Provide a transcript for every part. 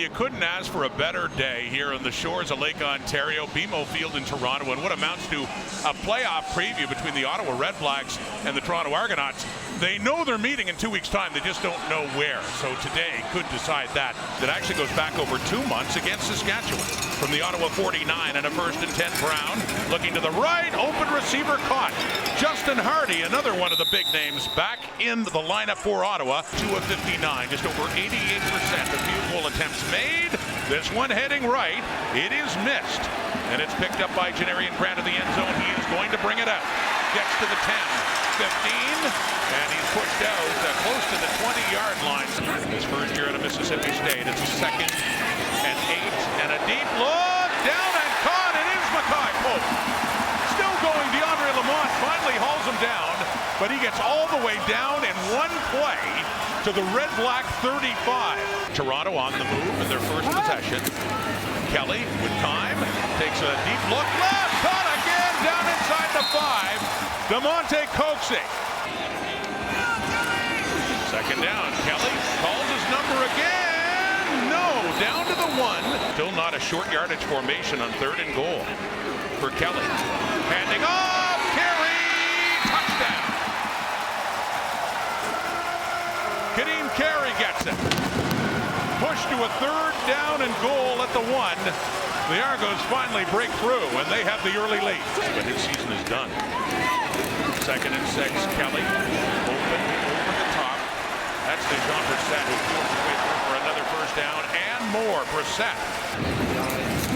you couldn't ask for a better day here on the shores of Lake Ontario, BMO Field in Toronto, and what amounts to a playoff preview between the Ottawa REDBLACKS and the Toronto Argonauts. They know they're meeting in 2 weeks' time, they just don't know where. So today could decide that. That actually goes back over 2 months against Saskatchewan. From the Ottawa 49 and a 1st and 10 Brown, looking to the right, open receiver caught. Justin Hardy, another one of the big names, back in the lineup for Ottawa. 2 of 59, just over 88% of field goal attempts made. This one heading right, it is missed. And it's picked up by Janarian Grant in the end zone. He is going to bring it out. Gets to the 10, 15, and he's pushed out close to the 20-yard line. His first year at Mississippi State. It's a 2nd and 8, and a deep look, down and caught. It is Mackay Pope. Still going, DeAndre Lamont finally hauls him down, but he gets all the way down in one play to the REDBLACK 35. Toronto on the move in their first possession. Kelly with time, takes a deep look left, caught again, down inside the 5. DeMonte coaxing. 2nd down, Kelly calls his number again. No, down to the 1. Still not a short yardage formation on 3rd and goal for Kelly. Handing off, carry, touchdown. Kadeem Carey gets it. Push to a 3rd down and goal at the 1. The Argos finally break through, and they have the early lead. But his season is done. 2nd and 6, Kelly open over the top. That's Jean Brissett, who pulls his way through for another 1st down and more. Brissett.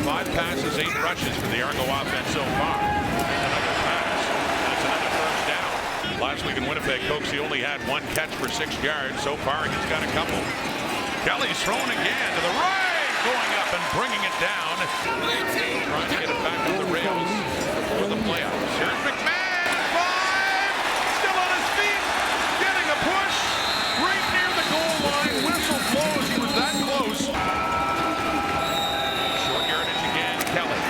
5 passes, 8 rushes for the Argo offense so far. Another pass. That's another 1st down. Last week in Winnipeg, Coxie only had 1 catch for 6 yards. So far, he's got a couple. Kelly's thrown again to the right, going up and bringing it down. Trying to get it back on the rails for the playoffs. Here's McMahon, 5, still on his feet, getting a push right near the goal line. Whistle blows, he was that close. Short yardage again, Kelly.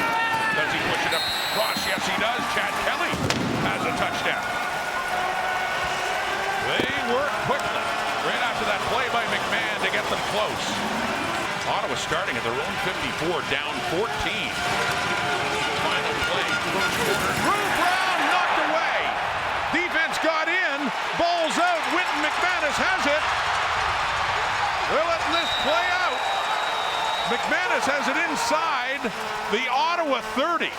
Does he push it up across? Yes, he does. Chad Kelly has a touchdown. They work quickly right after that play by McMahon to get them close. Ottawa starting at their own 54, down 14. Final play, first quarter. Drew Brown knocked away. Defense got in. Ball's out. Wynton McManus has it. They're letting this play out. McManus has it inside the Ottawa 30.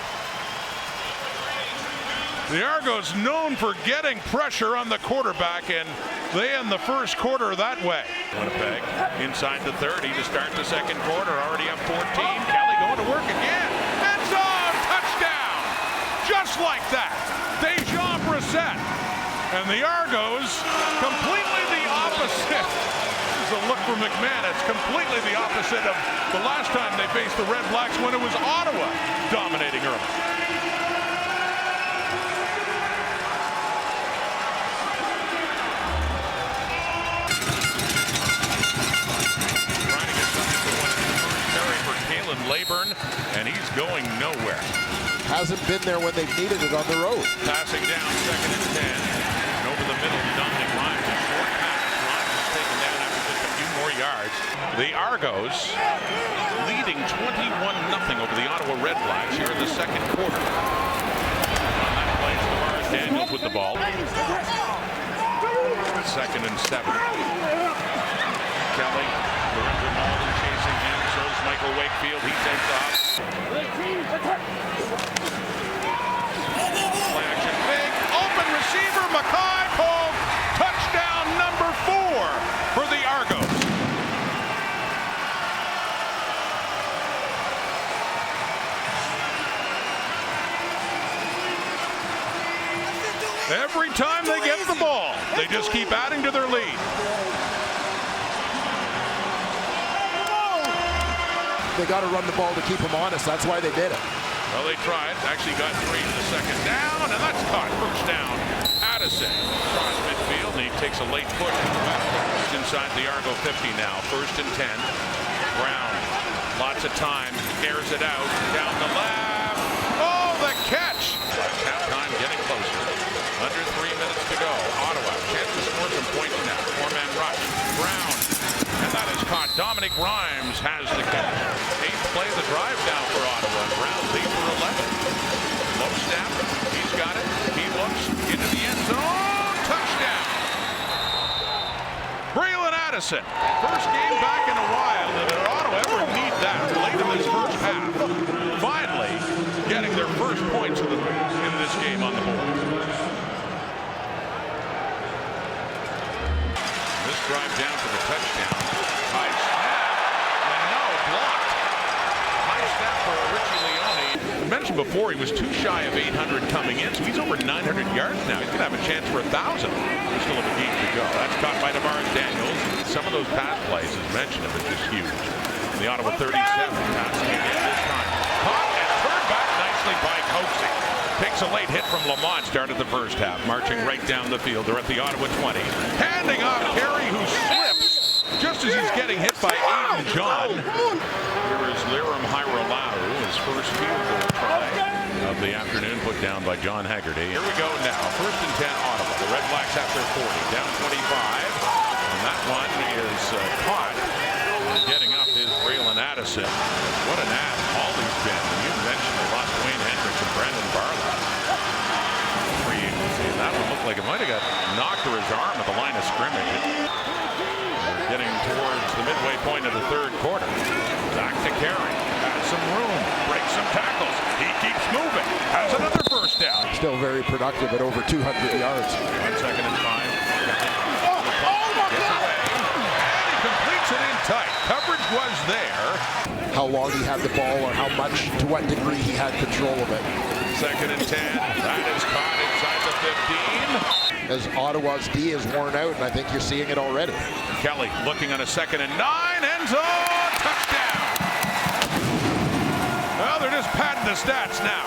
The Argos known for getting pressure on the quarterback, and they end the first quarter that way. Winnipeg inside the 30 to start the 2nd quarter, already up 14. Kelly going to work again. End zone, touchdown! Just like that, Jean Brissett. And the Argos, completely the opposite. This is a look for McMahon. It's completely the opposite of the last time they faced the REDBLACKS, when it was Ottawa dominating early. Leyburn, and he's going nowhere. Hasn't been there when they've needed it on the road. Passing down, 2nd and 10. And over the middle, Dominic Rhymes, a short pass. Rhymes is taken down after just a few more yards. The Argos leading 21-0 over the Ottawa REDBLACKS here in the 2nd quarter. On that play, Tavares Daniels with the ball. 2nd and 7. Kelly, Lorenzo Malden chasing him. Michael Wakefield, he takes off. Play action big, open receiver, Mackay Pope, touchdown number 4 for the Argos. Every time they get the ball, they just keep adding to their lead. They got to run the ball to keep them honest. That's why they did it. Well, they tried. Actually got 3 in the 2nd down, and that's caught. First down. Addison across midfield, and he takes a late push. Just inside the Argo 50 now. 1st and 10. Brown, lots of time. Airs it out. Down the left. Oh, the catch! Halftime getting closer. Under 3 minutes to go. Ottawa, chance to score some points now. 4-man rush. Brown, and that is caught Dominic Rhymes has the catch. 8th play of the drive down for Ottawa. Brown lead for 11. Low snap. He's got it. He looks into the end zone. Touchdown. Braylon Addison. First game back in a while. Did Ottawa ever need that late in this first half? Finally getting their first points in this game on the board. This drive down for the touchdown. High snap, and no, blocked. High snap for Richie Leone. I mentioned before he was too shy of 800 coming in, so he's over 900 yards now. He's going to have a chance for 1,000. There's still have a game to go. That's caught by Tavares Daniels. Some of those pass plays, as mentioned, have been just huge. The Ottawa 37 passing again this time. Caught and turned back nicely by Coaxey. Takes a late hit from Lamont, started the first half, marching right down the field. They're at the Ottawa 20. Handing off Carey, who slips just as he's getting hit by Aiden John. Here is Liram Hairolau, his first field goal try of the afternoon, put down by John Haggerty. Here we go now. First and 10 Ottawa. The Red Blacks have their 40, down 25. And that one is caught. And getting up is Braylon Addison. What an ad Paulie's been. You mentioned they lost Wayne Hendricks and Brandon Barlow. Free agency. That one looked like it might have got knocked or his arm at the line of scrimmage. We're getting towards the midway point of the third quarter. Back to Carey. Has some room. Breaks some tackles. He keeps moving. Has another first down. Still very productive at over 200 yards. 1 second and 5. Completes it in tight. Coverage was there. How long he had the ball or how much, to what degree he had control of it. 2nd and 10. That is caught inside the 15. As Ottawa's D is worn out, and I think you're seeing it already. Kelly looking on a 2nd and 9. End zone. Touchdown. Well, they're just padding the stats now.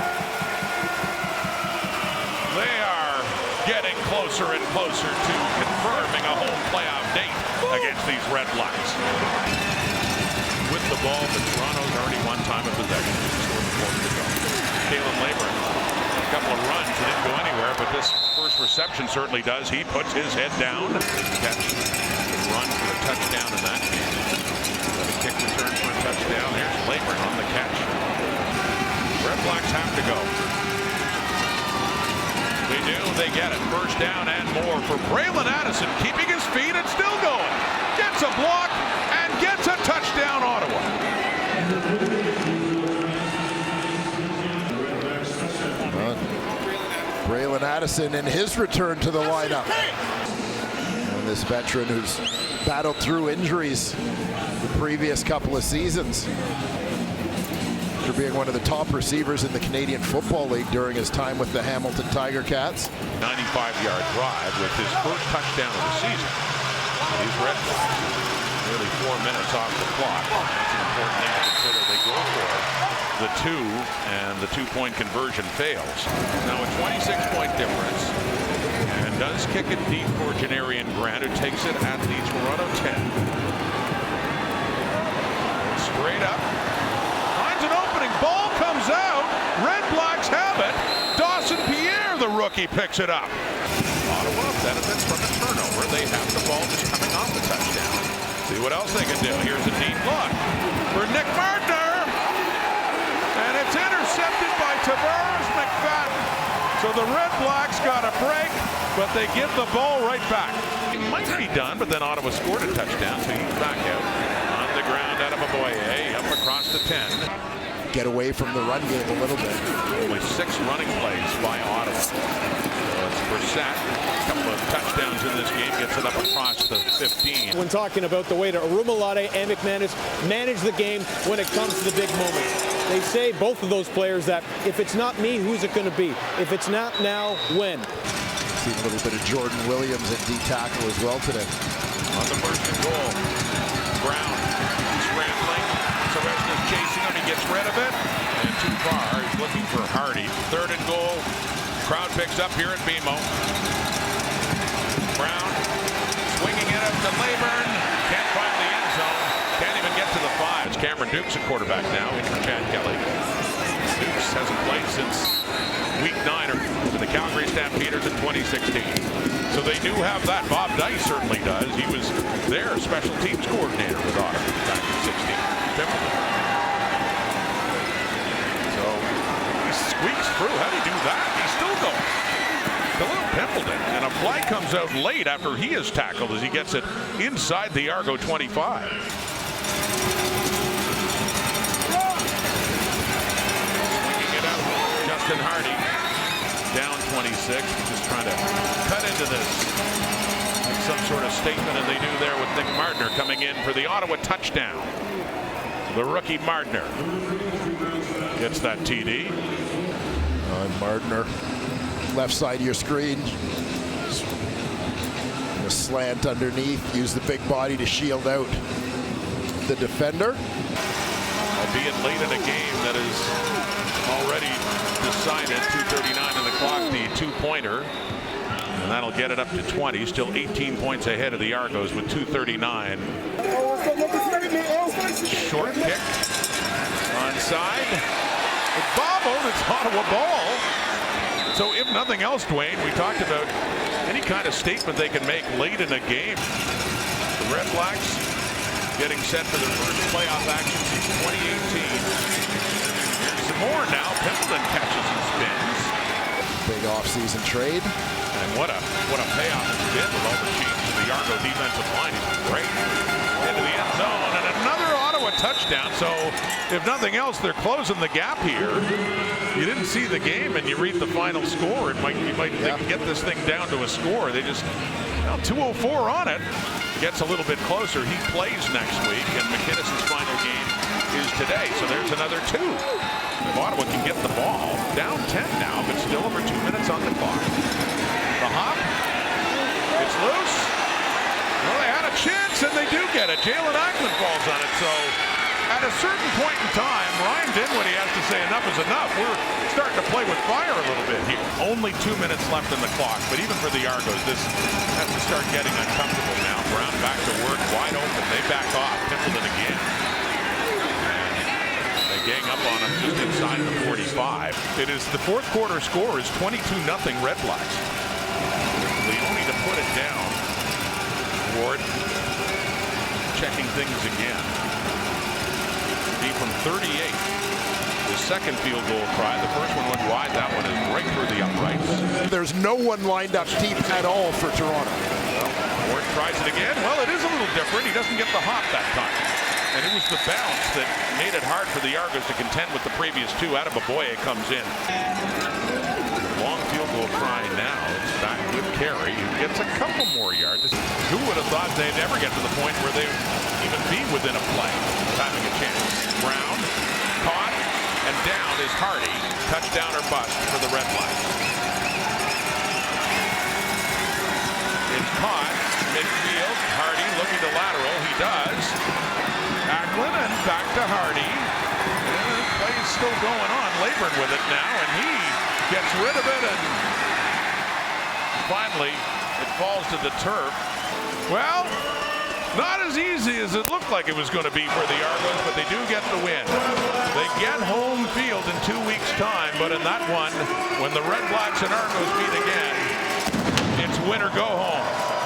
They are getting closer and closer to confirming a home playoff date against these Red Blacks. With the ball, the Toronto's already one time of possession. Kalen Leyburn, a couple of runs, it didn't go anywhere, but this first reception certainly does. He puts his head down, catch, run for the touchdown in that game. Got a kick return for a touchdown. There's Leyburn on the catch. Red Blacks have to go. They do, they get it. First down and more for Braylon Addison, keeping his feet and still going. Gets a block and gets a touchdown, Ottawa. Braylon Addison in his return to the lineup. And this veteran who's battled through injuries the previous couple of seasons. After being one of the top receivers in the Canadian Football League during his time with the Hamilton Tiger Cats. 95-yard drive with his first touchdown of the season. These Red Blacks, nearly 4 minutes off the clock. That's an important thing to consider. They go for the 2, and the 2-point conversion fails. Now a 26-point difference, and does kick it deep for Janarian Grant, who takes it at the Toronto 10. Straight up. Finds an opening. Ball comes out. Red Blacks have it. Dawson Pierre, the rookie, picks it up. Ottawa benefits from the turnover. They have the ball just coming off the touchdown. See what else they can do. Here's a deep look for Nick Martner. And it's intercepted by Tavares McFadden. So the Red Blacks got a break, but they give the ball right back. It might be done, but then Ottawa scored a touchdown, so he's back out. On the ground, Adamaboye up across the 10. Get away from the run game a little bit. Only 6 running plays by Ottawa. So it's Brissett. A couple of touchdowns in this game, gets it up across the 15. When talking about the way that Arumalade and McManus manage the game when it comes to the big moments. They say, both of those players, that if it's not me, who's it going to be? If it's not now, when? Seen a little bit of Jordan Williams at D tackle as well today. On the first and goal, Brown scrambling. Sareshna's chasing him. He gets rid of it. And too far. He's looking for Hardy. 3rd and goal. Crowd picks up here at BMO. Brown swinging it up to Leyburn. Can't find the end zone. Can't even get to the 5. It's Cameron Dukes at quarterback now in for Chad Kelly. Dukes hasn't played since Week 9 for the Calgary Stampeders in 2016. So they do have that. Bob Dice certainly does. He was their special teams coordinator with Ottawa back in 16. Pimpleton. So he squeaks through. How did he do that? He's still going. Khalil Pimpleton, and a flag comes out late after he is tackled as he gets it inside the Argo 25. Swinging it out, Justin Hardy, down 26, just trying to cut into this. Make some sort of statement, and they do there with Nick Martner coming in for the Ottawa touchdown. The rookie Martner gets that TD. Martner, left side of your screen. A slant underneath. Use the big body to shield out the defender. Albeit late in a game that is already decided. 2:39 on the clock, the two-pointer. And that'll get it up to 20. Still 18 points ahead of the Argos with 2:39. Short kick. Onside. It's bobbled. It's Ottawa ball. So if nothing else, Dwayne, we talked about any kind of statement they can make late in a game. The Red Blacks getting set for their first playoff action since 2018. Here's some more now. Pimpleton catches and spins. Big off-season trade. And what a payoff it's been with all the changes to the Argo defensive line. He's been great. Into the end zone and another Ottawa touchdown. So if nothing else, they're closing the gap here. You didn't see the game and you read the final score. They can get this thing down to a score. They just 2:04 on it. Gets a little bit closer. He plays next week, and McKinnis's final game is today. So there's another 2. If Ottawa can get the ball, down 10 now, but still over 2 minutes on the clock. The hop, it's loose. Well, they had a chance, and they do get it. Jalen Ackman falls on it. So at a certain point in time, Ryan Dinwiddie has to say enough is enough. We're starting to play with fire a little bit here. Only 2 minutes left in the clock, but even for the Argos, this has to start getting uncomfortable now. Brown back to work, wide open. They back off. Pimpleton again. They gang up on him just inside the 45. It is the fourth quarter score is 22-0 Red Blacks. Leone to put it down. Ward checking things again. From 38. The second field goal try. The first one went wide. That one is right through the uprights. There's no one lined up deep at all for Toronto. Well, Ward tries it again. Well, it is a little different. He doesn't get the hop that time. And it was the bounce that made it hard for the Argos to contend with the previous 2. Adebaboye comes in. Long field goal try now. It's back with Carey, who gets a couple more yards. Who would have thought they'd ever get to the point where they'd even be within a play, having a chance. Brown, caught, and down is Hardy. Touchdown or bust for the Red Blacks. It's caught, midfield. Hardy looking to lateral. He does. Ackland and back to Hardy. And the play's still going on. Laboring with it now, and he gets rid of it, and finally it falls to the turf. Well, not as easy as it looked like it was going to be for the Argos, but they do get the win. They get home field in 2 weeks' time, but in that one, when the Red Blacks and Argos meet again, it's win or go home.